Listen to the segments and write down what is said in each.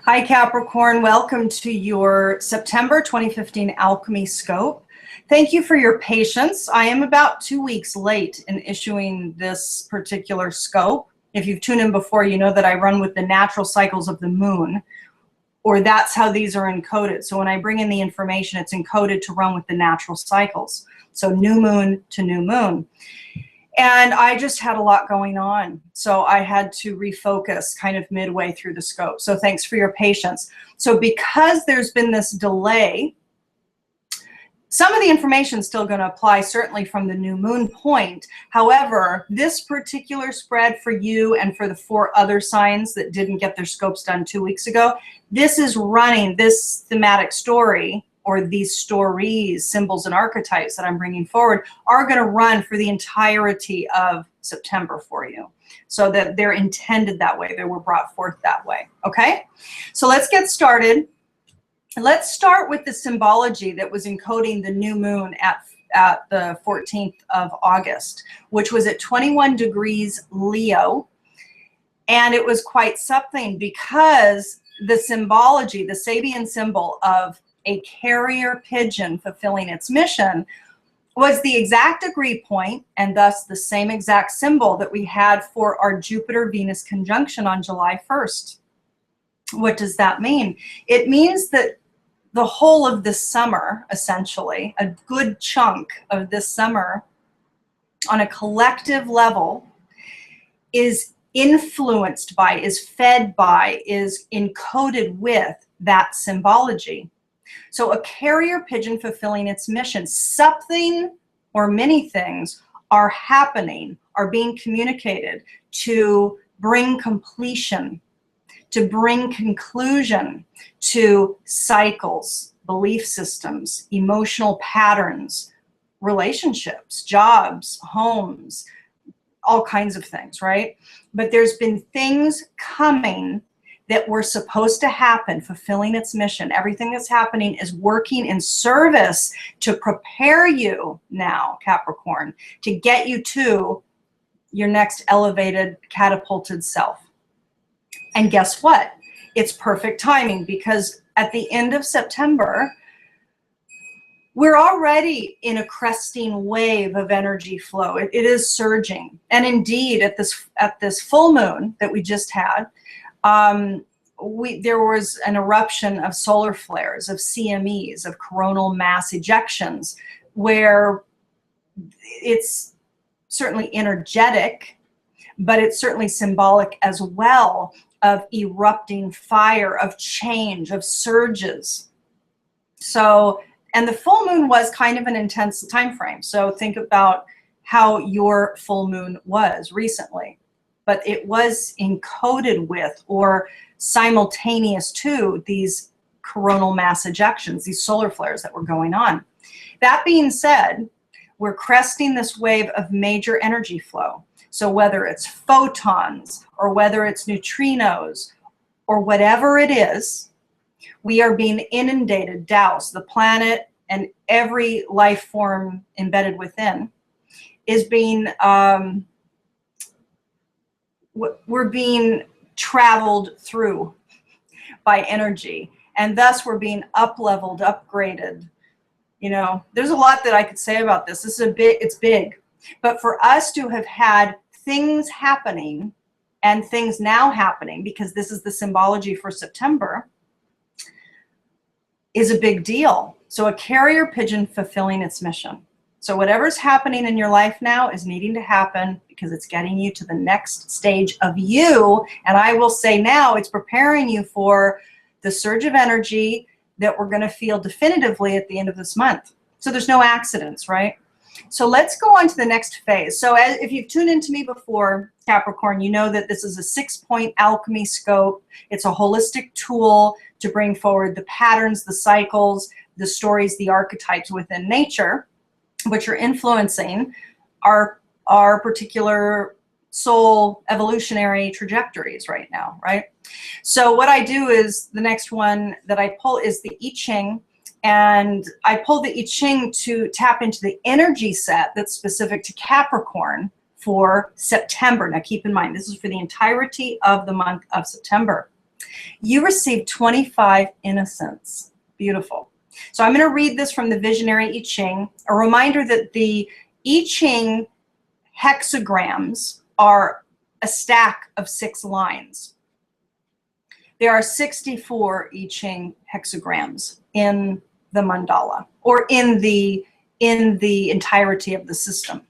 Hi, Capricorn. Welcome to your September 2015 Alchemy Scope. Thank you for your patience. I am about 2 weeks late in issuing this particular scope. If you've tuned in before, you know that I run with the natural cycles of the moon, or that's how these are encoded. So when I bring in the information, it's encoded to run with the natural cycles. So new moon to new moon. And I just had a lot going on. So I had to refocus kind of midway through the scope. So thanks for your patience. So because there's been this delay, some of the information is still going to apply, certainly from the new moon point. However, this particular spread for you and for the 4 other signs that didn't get their scopes done 2 weeks ago, this is running, this thematic story, or these stories, symbols, and archetypes that I'm bringing forward are going to run for the entirety of September for you. So that they're intended that way. They were brought forth that way. Okay? So let's get started. Let's start with the symbology that was encoding the new moon at the 14th of August, which was at 21 degrees Leo. And it was quite something because the symbology, the Sabian symbol of a carrier pigeon fulfilling its mission, was the exact degree point, and thus the same exact symbol that we had for our Jupiter-Venus conjunction on July 1st. What does that mean? It means that the whole of this summer, essentially, a good chunk of this summer, on a collective level, is influenced by, is fed by, is encoded with that symbology. So a carrier pigeon fulfilling its mission, something or many things are happening, are being communicated to bring completion, to bring conclusion to cycles, belief systems, emotional patterns, relationships, jobs, homes, all kinds of things, right? But there's been things coming that were supposed to happen, fulfilling its mission. Everything that's happening is working in service to prepare you now, Capricorn, to get you to your next elevated, catapulted self. And guess what? It's perfect timing, because at the end of September, we're already in a cresting wave of energy flow. It is surging. And indeed, at this full moon that we just had, there was an eruption of solar flares, of CMEs, of coronal mass ejections, where it's certainly energetic, but it's certainly symbolic as well of erupting fire, of change, of surges. So, and the full moon was kind of an intense time frame. So think about how your full moon was recently. But it was encoded with or simultaneous to these coronal mass ejections, these solar flares that were going on. That being said, we're cresting this wave of major energy flow. So whether it's photons or whether it's neutrinos or whatever it is, we are being inundated, doused. The planet and every life form embedded within is being we're being traveled through by energy, and thus we're being up-leveled, upgraded. You know, there's a lot that I could say about this. This is it's big. But for us to have had things happening and things now happening, because this is the symbology for September, is a big deal. So a carrier pigeon fulfilling its mission. So whatever's happening in your life now is needing to happen because it's getting you to the next stage of you. And I will say now, it's preparing you for the surge of energy that we're going to feel definitively at the end of this month. So there's no accidents, right? So let's go on to the next phase. So if you've tuned into me before, Capricorn, you know that this is a 6-point alchemy scope. It's a holistic tool to bring forward the patterns, the cycles, the stories, the archetypes within nature, which are influencing our particular soul evolutionary trajectories right now, right? So what I do is, the next one that I pull is the I Ching, and I pull the I Ching to tap into the energy set that's specific to Capricorn for September. Now keep in mind, this is for the entirety of the month of September. You received 25 innocence. Beautiful. So I'm going to read this from the Visionary I Ching. A reminder that the I Ching hexagrams are a stack of 6 lines. There are 64 I Ching hexagrams in the mandala, or in the entirety of the system.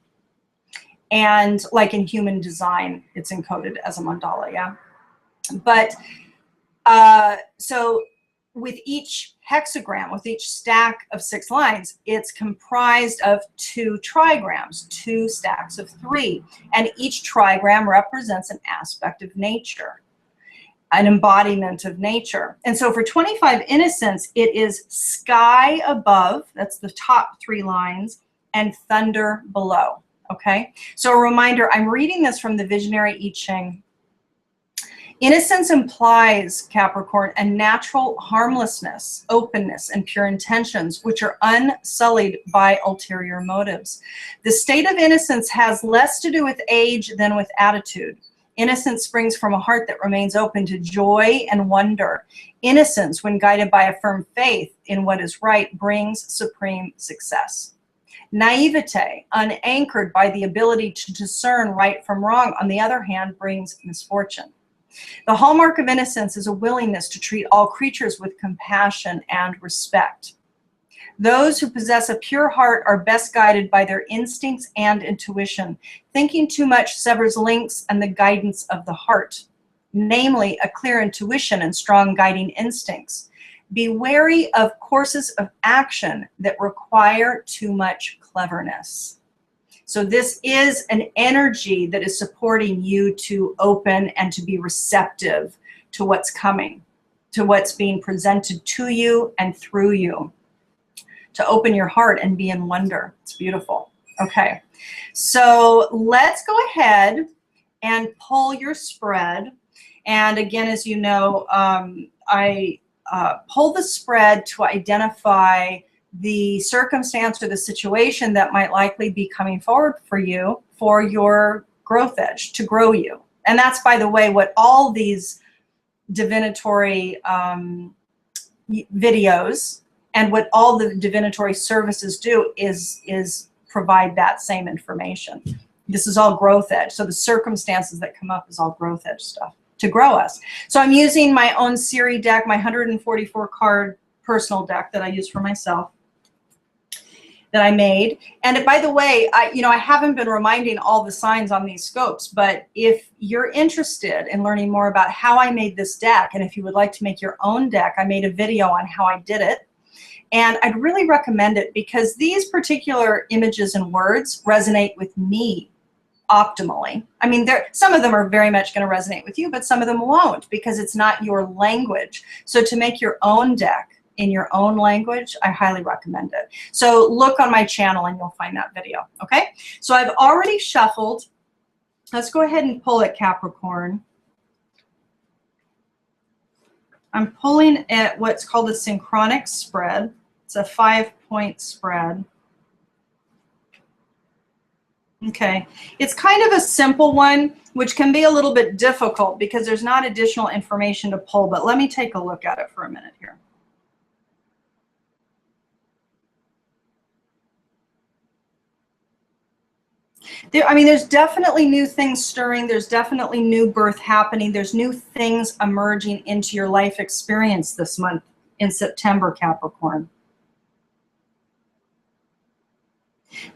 And like in human design, it's encoded as a mandala, yeah? But so with each hexagram, with each stack of 6 lines, it's comprised of 2 trigrams, 2 stacks of 3. And each trigram represents an aspect of nature, an embodiment of nature. And so for 25 innocence, it is sky above, that's the top 3 lines, and thunder below, okay? So a reminder, I'm reading this from the Visionary I Ching. Innocence implies, Capricorn, a natural harmlessness, openness, and pure intentions, which are unsullied by ulterior motives. The state of innocence has less to do with age than with attitude. Innocence springs from a heart that remains open to joy and wonder. Innocence, when guided by a firm faith in what is right, brings supreme success. Naivete, unanchored by the ability to discern right from wrong, on the other hand, brings misfortune. The hallmark of innocence is a willingness to treat all creatures with compassion and respect. Those who possess a pure heart are best guided by their instincts and intuition. Thinking too much severs links and the guidance of the heart, namely a clear intuition and strong guiding instincts. Be wary of courses of action that require too much cleverness. So this is an energy that is supporting you to open and to be receptive to what's coming, to what's being presented to you and through you. To open your heart and be in wonder. It's beautiful. Okay, so let's go ahead and pull your spread. And again, as you know, I pull the spread to identify the circumstance or the situation that might likely be coming forward for you for your growth edge, to grow you. And that's, by the way, what all these divinatory videos and what all the divinatory services do is provide that same information. This is all growth edge. So the circumstances that come up is all growth edge stuff to grow us. So I'm using my own Siri deck, my 144 card personal deck that I use for myself, that I made. And by the way, I haven't been reminding all the signs on these scopes, but if you're interested in learning more about how I made this deck, and if you would like to make your own deck, I made a video on how I did it. And I'd really recommend it because these particular images and words resonate with me optimally. I mean, some of them are very much going to resonate with you, but some of them won't because it's not your language. So to make your own deck in your own language, I highly recommend it. So look on my channel and you'll find that video, okay? So I've already shuffled. Let's go ahead and pull it, Capricorn. I'm pulling at what's called a synchronic spread. It's a 5-point spread. Okay, it's kind of a simple one, which can be a little bit difficult because there's not additional information to pull, but let me take a look at it for a minute here. There's definitely new things stirring. There's definitely new birth happening. There's new things emerging into your life experience this month in September, Capricorn.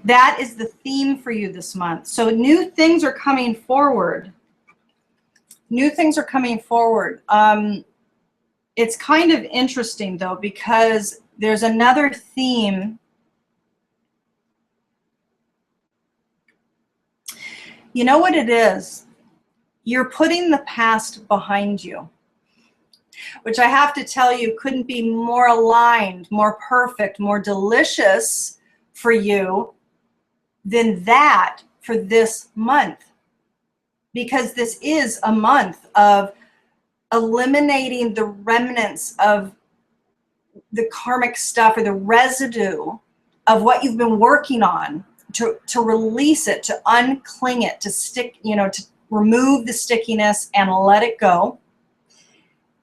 That is the theme for you this month. So new things are coming forward. New things are coming forward. It's kind of interesting, though, because there's another theme. You know what it is? You're putting the past behind you, which I have to tell you couldn't be more aligned, more perfect, more delicious for you than that for this month. Because this is a month of eliminating the remnants of the karmic stuff or the residue of what you've been working on. To release it, to uncling it, to stick, to remove the stickiness and let it go.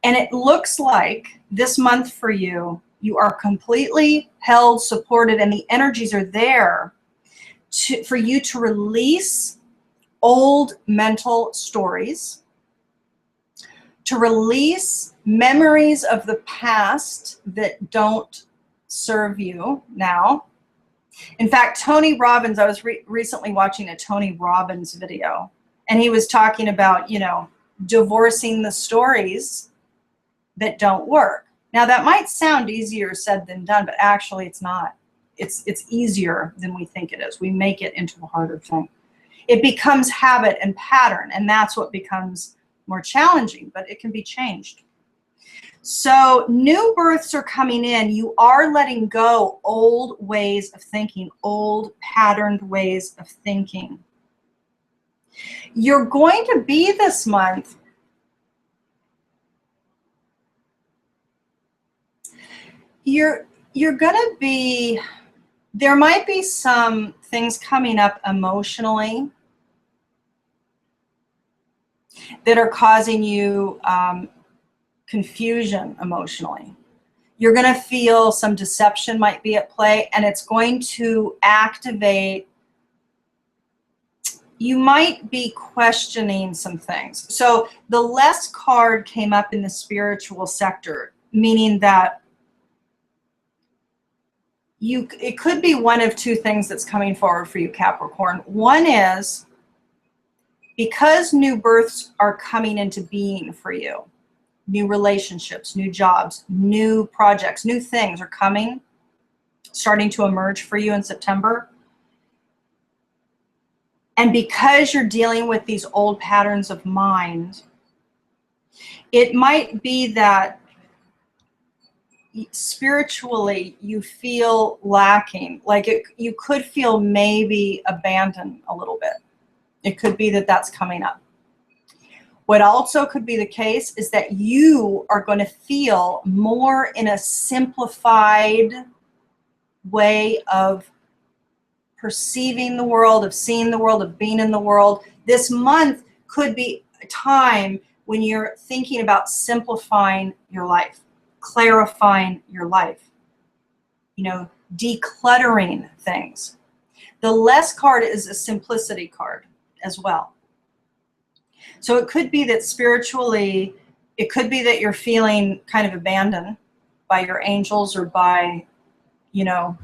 And it looks like this month for you, you are completely held, supported, and the energies are there for you to release old mental stories, to release memories of the past that don't serve you now. In fact, Tony Robbins, I was recently watching a Tony Robbins video, and he was talking about, you know, divorcing the stories that don't work. Now that might sound easier said than done, but actually it's not. It's easier than we think it is. We make it into a harder thing. It becomes habit and pattern, and that's what becomes more challenging, but it can be changed. So new births are coming in. You are letting go old ways of thinking, old patterned ways of thinking. You're going to be this month you're going to be, there might be some things coming up emotionally that are causing you confusion emotionally. You're going to feel some deception might be at play, and it's going to activate, you might be questioning some things. So the less card came up in the spiritual sector, meaning that it could be one of two things that's coming forward for you, Capricorn. One is because new births are coming into being for you, new relationships, new jobs, new projects, new things are coming, starting to emerge for you in September. And because you're dealing with these old patterns of mind, it might be that spiritually you feel lacking, like you could feel maybe abandoned a little bit. It could be that that's coming up. What also could be the case is that you are going to feel more in a simplified way of perceiving the world, of seeing the world, of being in the world. This month could be a time when you're thinking about simplifying your life, clarifying your life, you know, decluttering things. The less card is a simplicity card as well. So it could be that spiritually, it could be that you're feeling kind of abandoned by your angels or by, you know,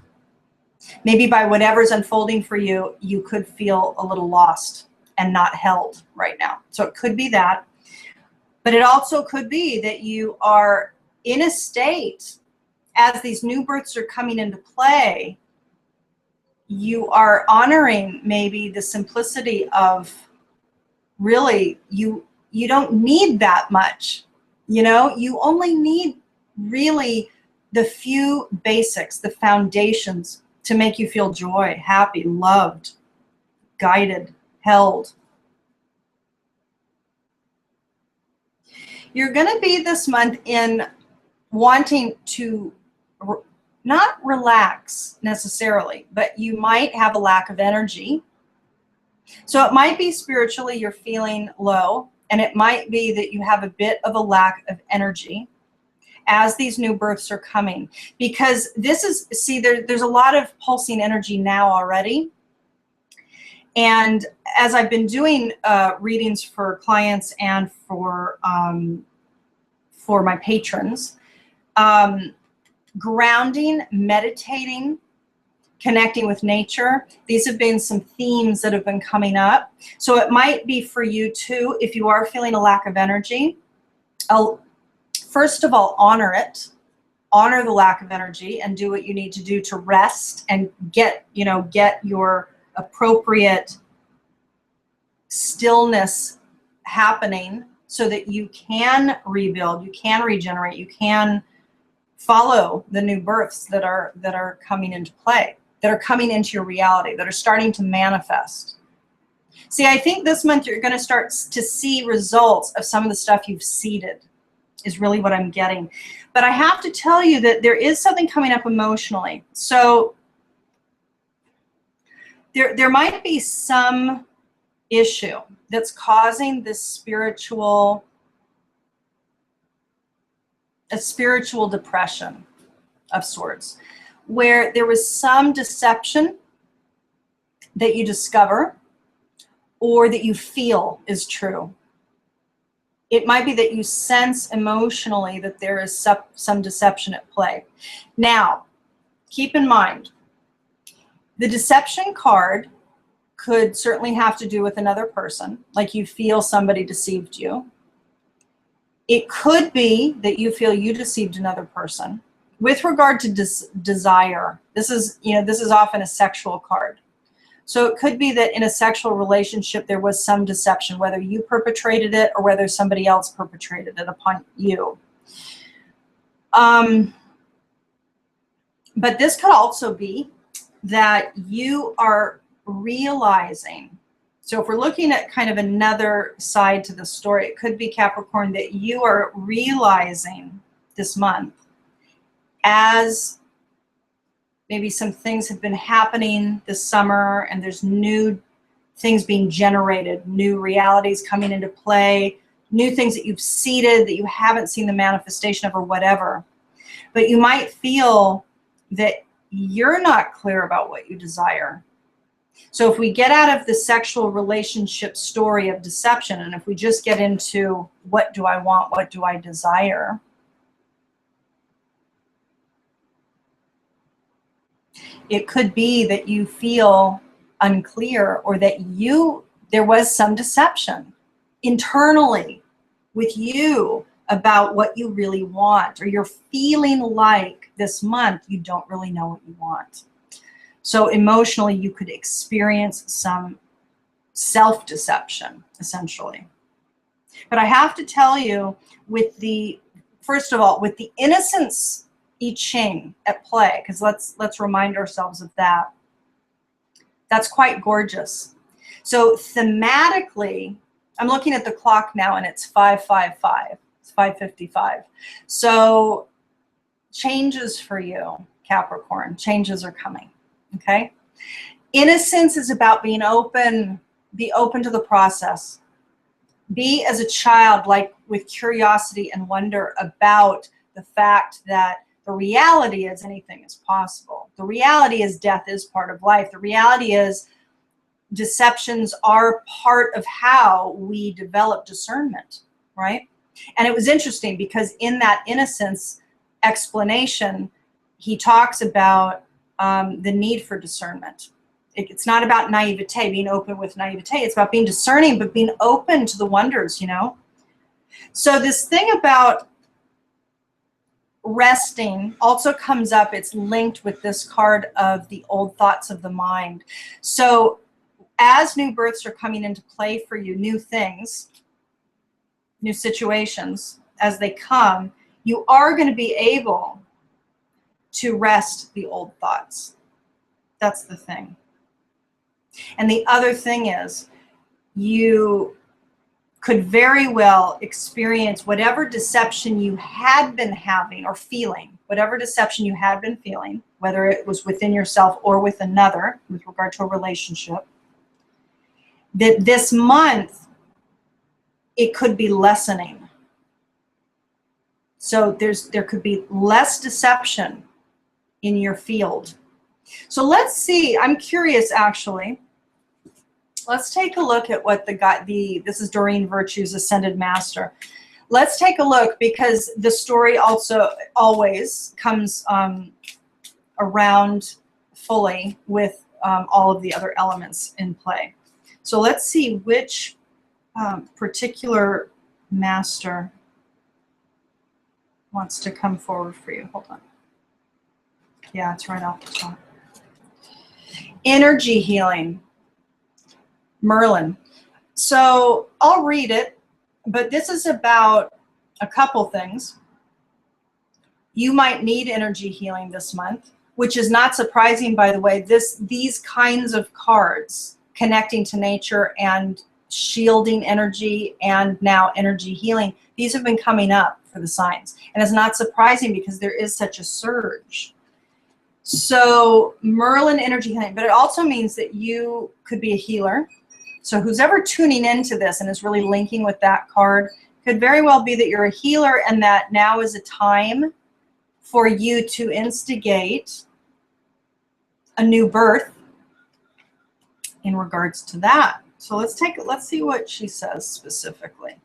maybe by whatever's unfolding for you, you could feel a little lost and not held right now. So it could be that. But it also could be that you are in a state, as these new births are coming into play, you are honoring maybe the simplicity of really, you don't need that much. You know, you only need really the few basics, the foundations to make you feel joy, happy, loved, guided, held. You're going to be this month in wanting to not relax necessarily, but you might have a lack of energy. So it might be spiritually you're feeling low, and it might be that you have a bit of a lack of energy as these new births are coming. Because this is, see, there's a lot of pulsing energy now already. And as I've been doing readings for clients and for my patrons, grounding, meditating, connecting with nature, these have been some themes that have been coming up. So it might be for you too, if you are feeling a lack of energy. First of all, honor it. Honor the lack of energy and do what you need to do to rest and get your appropriate stillness happening so that you can rebuild, you can regenerate, you can follow the new births that are coming into play, that are coming into your reality, that are starting to manifest. See, I think this month you're going to start to see results of some of the stuff you've seeded, is really what I'm getting. But I have to tell you that there is something coming up emotionally. So there might be some issue that's causing this spiritual a spiritual depression of sorts, where there was some deception that you discover or that you feel is true. It might be that you sense emotionally that there is some deception at play. Now, keep in mind, the deception card could certainly have to do with another person, like you feel somebody deceived you. It could be that you feel you deceived another person. With regard to desire, this is often a sexual card. So it could be that in a sexual relationship there was some deception, whether you perpetrated it or whether somebody else perpetrated it upon you. But this could also be that you are realizing, so if we're looking at kind of another side to the story, it could be, Capricorn, that you are realizing this month, as maybe some things have been happening this summer and there's new things being generated, new realities coming into play, new things that you've seeded that you haven't seen the manifestation of or whatever. But you might feel that you're not clear about what you desire. So if we get out of the sexual relationship story of deception, and if we just get into what do I want, what do I desire, it could be that you feel unclear, or that there was some deception internally with you about what you really want, or you're feeling like this month you don't really know what you want. So emotionally you could experience some self-deception, essentially. But I have to tell you, first of all, with the innocence I Ching at play, because let's remind ourselves of that. That's quite gorgeous. So thematically, I'm looking at the clock now and it's 5:55. It's 5:55. So changes for you, Capricorn. Changes are coming. Okay? Innocence is about being open. Be open to the process. Be as a child, like with curiosity and wonder about the fact that the reality is anything is possible. The reality is death is part of life. The reality is deceptions are part of how we develop discernment, right? And it was interesting because in that innocence explanation, he talks about the need for discernment. It's not about naivete, being open with naivete. It's about being discerning, but being open to the wonders, you know? So this thing about resting also comes up. It's linked with this card of the old thoughts of the mind. So as new births are coming into play for you, new things, new situations, as they come, you are going to be able to rest the old thoughts. That's the thing. And the other thing is, you could very well experience whatever deception you had been having or feeling, whatever deception you had been feeling, whether it was within yourself or with another, with regard to a relationship, that this month, it could be lessening. So there could be less deception in your field. So let's see, I'm curious actually. Let's take a look at what this is Doreen Virtue's Ascended Master. Let's take a look, because the story also always comes around fully with all of the other elements in play. So let's see which particular master wants to come forward for you. Hold on. Yeah, it's right off the top. Energy healing. Merlin. So I'll read it, but this is about a couple things. You might need energy healing this month, which is not surprising, by the way. These kinds of cards connecting to nature and shielding energy and now energy healing, these have been coming up for the signs. And it's not surprising because there is such a surge. So Merlin energy healing, but it also means that you could be a healer. So who's ever tuning into this and is really linking with that card, Could very well be that you're a healer and that now is a time for you to instigate a new birth in regards to that. So let's see what she says specifically.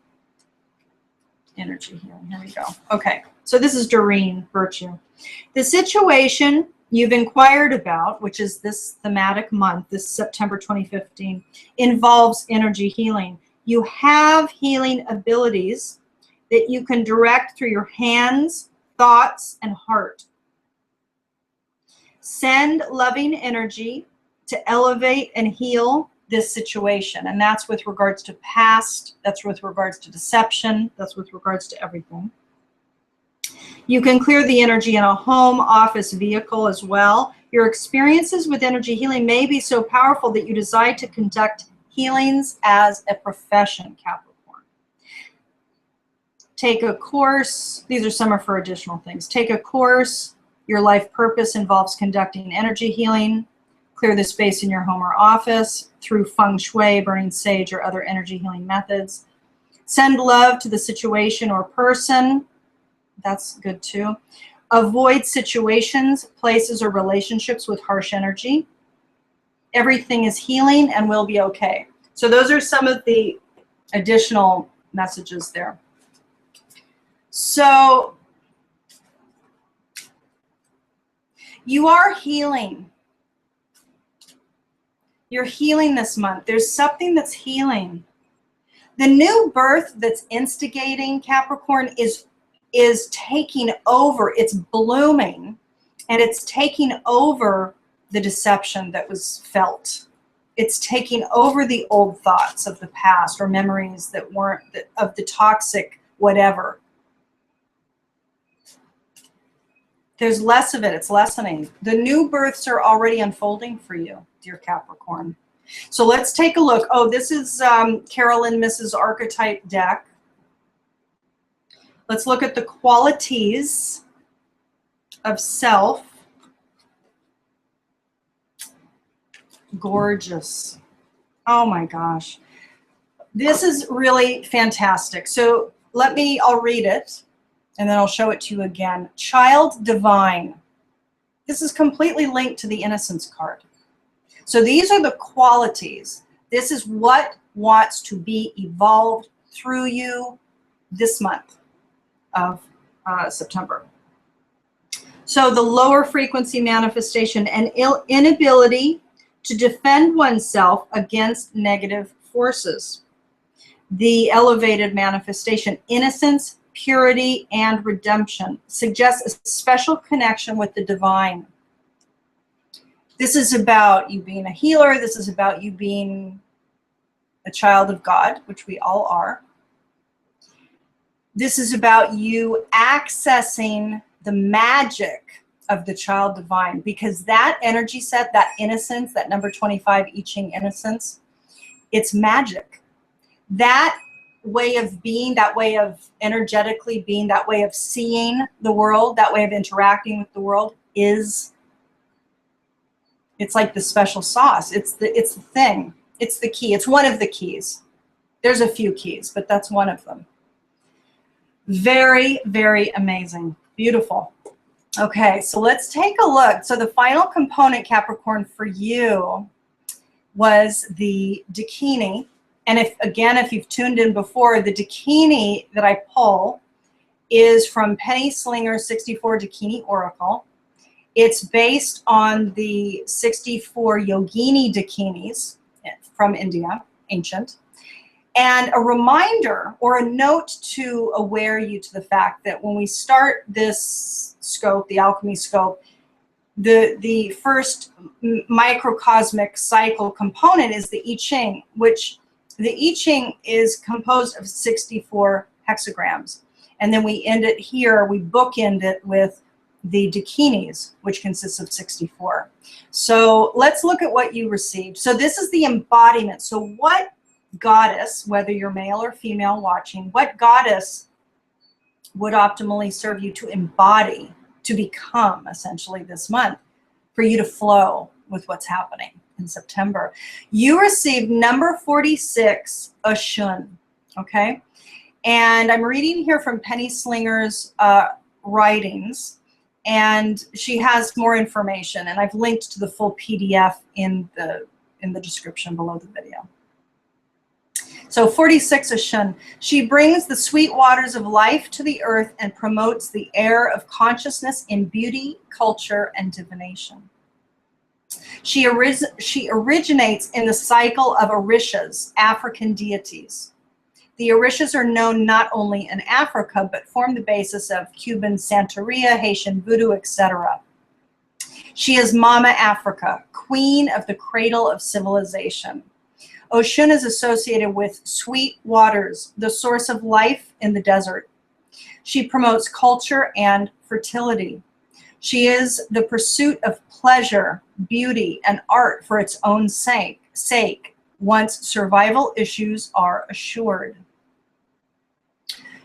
Energy healing, here we go. Okay, so this is Doreen Virtue. The situation you've inquired about, which is this thematic month, this September 2015, involves energy healing. You have healing abilities that you can direct through your hands, thoughts, and heart. Send loving energy to elevate and heal this situation. And that's with regards to past, that's with regards to deception, that's with regards to everything. You can clear the energy in a home, office, vehicle as well. Your experiences with energy healing may be so powerful that you decide to conduct healings as a profession, Capricorn. Take a course. These are some are for additional things. Take a course. Your life purpose involves conducting energy healing. Clear the space in your home or office through feng shui, burning sage, or other energy healing methods. Send love to the situation or person. That's good too. Avoid situations, places, or relationships with harsh energy. Everything is healing and will be okay. So those are some of the additional messages there. So you are healing. You're healing this month. There's something that's healing. The new birth that's instigating, Capricorn, is taking over. It's blooming, and it's taking over the deception that was felt. It's taking over the old thoughts of the past or memories that weren't, of the toxic whatever. There's less of it. It's lessening. The new births are already unfolding for you, dear Capricorn. So let's take a look. Oh, this is Carolyn Mrs. Archetype deck. Let's look at the qualities of self. Gorgeous. Oh my gosh. This is really fantastic. So I'll read it and then I'll show it to you again. Child divine. This is completely linked to the innocence card. So these are the qualities. This is what wants to be evolved through you this month of September. So the lower frequency manifestation and inability to defend oneself against negative forces. The elevated manifestation, innocence, purity, and redemption, suggests a special connection with the divine. This is about you being a healer. This is about you being a child of God, which we all are. This is about you accessing the magic of the child divine, because that energy set, that innocence, that number 25 I Ching innocence, it's magic. That way of being, that way of energetically being, that way of seeing the world, that way of interacting with the world it's like the special sauce. It's the thing. It's the key. It's one of the keys. There's a few keys, but that's one of them. Very, very amazing. Beautiful. Okay, so let's take a look. So the final component, Capricorn, for you was the Dakini. And if you've tuned in before, the Dakini that I pull is from Penny Slinger 64 Dakini Oracle. It's based on the 64 Yogini Dakinis from India, ancient. And a reminder or a note to aware you to the fact that when we start this scope, the Alchemy Scope, the first microcosmic cycle component is the I Ching, which the I Ching is composed of 64 hexagrams. And then we end it here, we bookend it with the Dakinis, which consists of 64. So let's look at what you received. So this is the embodiment. So what goddess, whether you're male or female watching, what goddess would optimally serve you to embody, to become essentially this month, for you to flow with what's happening in September? You received number 46, Ashun, okay? And I'm reading here from Penny Slinger's writings, and she has more information, and I've linked to the full PDF in the description below the video. So 46 Ashun, she brings the sweet waters of life to the earth and promotes the air of consciousness in beauty, culture, and divination. She originates in the cycle of Orishas, African deities. The Orishas are known not only in Africa, but form the basis of Cuban Santeria, Haitian Voodoo, etc. She is Mama Africa, queen of the cradle of civilization. Oshun is associated with sweet waters, the source of life in the desert. She promotes culture and fertility. She is the pursuit of pleasure, beauty, and art for its own sake, once survival issues are assured.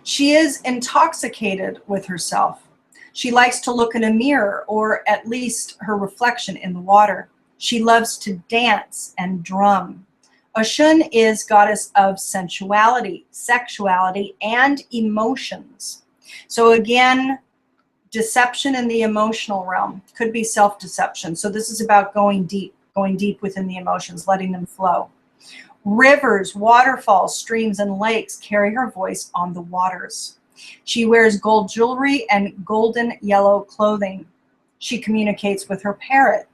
She is intoxicated with herself. She likes to look in a mirror, or at least her reflection in the water. She loves to dance and drum. Oshun is goddess of sensuality, sexuality, and emotions. So again, deception in the emotional realm could be self-deception. So this is about going deep within the emotions, letting them flow. Rivers, waterfalls, streams, and lakes carry her voice on the waters. She wears gold jewelry and golden yellow clothing. She communicates with her parrot.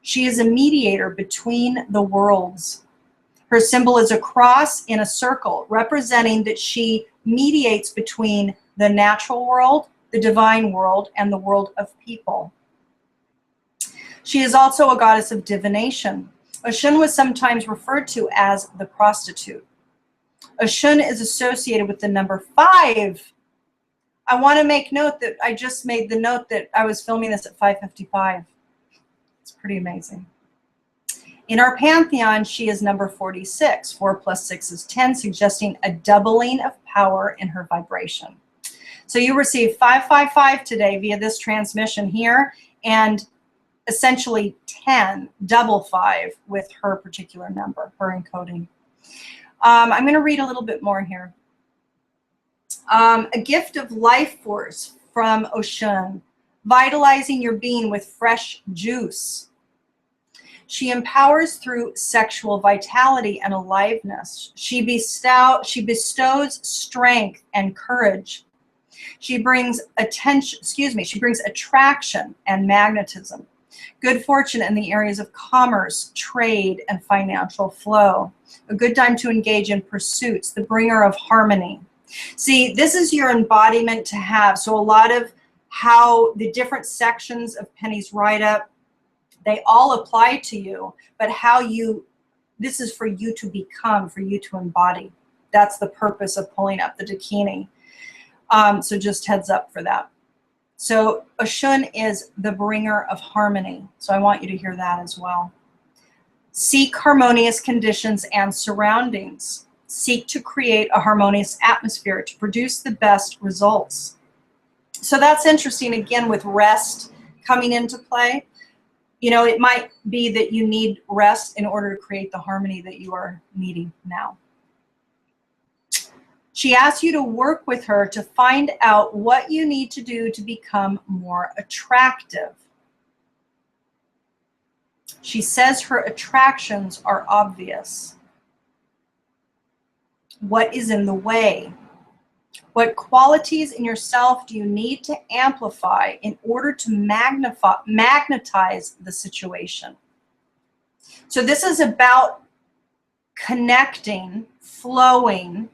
She is a mediator between the worlds. Her symbol is a cross in a circle, representing that she mediates between the natural world, the divine world, and the world of people. She is also a goddess of divination. Oshun was sometimes referred to as the prostitute. Oshun is associated with the number 5. I want to make note that I just made the note that I was filming this at 5:55. It's pretty amazing. In our pantheon, she is number 46. 4 plus 6 is 10, suggesting a doubling of power in her vibration. So you receive 555 today via this transmission here, and essentially 10, double 5 with her particular number, her encoding. I'm going to read a little bit more here. A gift of life force from Oshun, vitalizing your being with fresh juice. She empowers through sexual vitality and aliveness. She bestows strength and courage. She brings attraction and magnetism. Good fortune in the areas of commerce, trade, and financial flow. A good time to engage in pursuits, the bringer of harmony. See, this is your embodiment to have. So a lot of how the different sections of Penny's write-up, they all apply to you, but this is for you to become, for you to embody. That's the purpose of pulling up the Dakini. So just heads up for that. So Oshun is the bringer of harmony. So I want you to hear that as well. Seek harmonious conditions and surroundings. Seek to create a harmonious atmosphere to produce the best results. So that's interesting, again, with rest coming into play. You know, it might be that you need rest in order to create the harmony that you are needing now. She asks you to work with her to find out what you need to do to become more attractive. She says her attractions are obvious. What is in the way? What qualities in yourself do you need to amplify in order to magnetize the situation? So this is about connecting, flowing,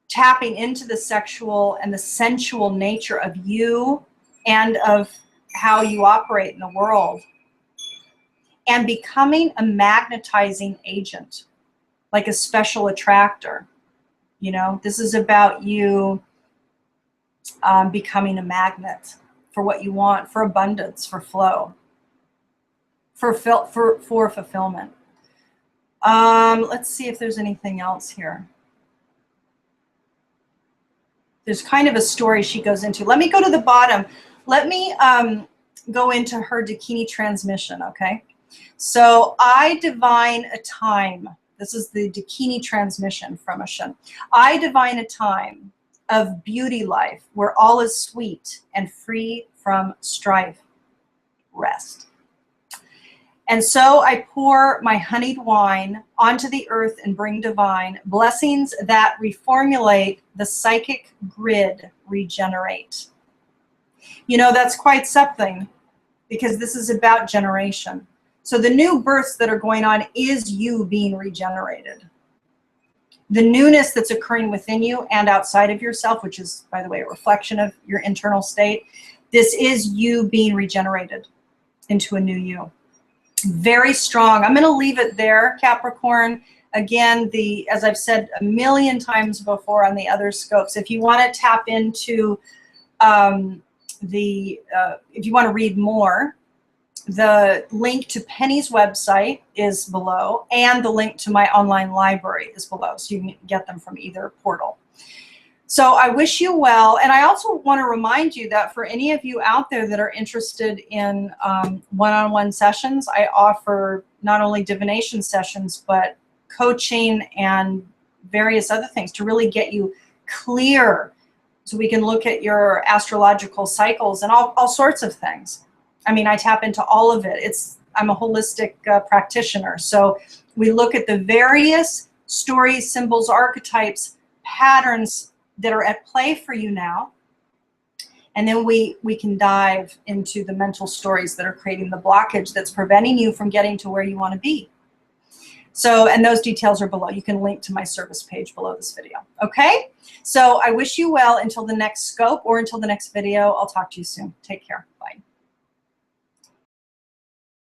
tapping into the sexual and the sensual nature of you and of how you operate in the world, and becoming a magnetizing agent, like a special attractor. You know, this is about you becoming a magnet for what you want, for abundance, for flow, for fulfillment. Let's see if there's anything else here. There's kind of a story she goes into. Let me go to the bottom. Let me go into her Dakini transmission, okay? So I divine a time. This is the Dakini transmission from Ashen. I divine a time of beauty life where all is sweet and free from strife. Rest. And so I pour my honeyed wine onto the earth and bring divine blessings that reformulate the psychic grid, regenerate. You know, that's quite something, because this is about generation. So the new births that are going on is you being regenerated. The newness that's occurring within you and outside of yourself, which is, by the way, a reflection of your internal state, this is you being regenerated into a new you. Very strong. I'm going to leave it there, Capricorn. Again, as I've said a million times before on the other scopes, if you want to tap into if you want to read more, the link to Penny's website is below, and the link to my online library is below, so you can get them from either portal. So I wish you well, and I also want to remind you that for any of you out there that are interested in one-on-one sessions, I offer not only divination sessions, but coaching and various other things to really get you clear, so we can look at your astrological cycles and all sorts of things. I mean, I tap into all of it. I'm a holistic practitioner. So we look at the various stories, symbols, archetypes, patterns that are at play for you now. And then we can dive into the mental stories that are creating the blockage that's preventing you from getting to where you want to be. So, and those details are below. You can link to my service page below this video. Okay? So I wish you well until the next scope or until the next video. I'll talk to you soon. Take care. Bye.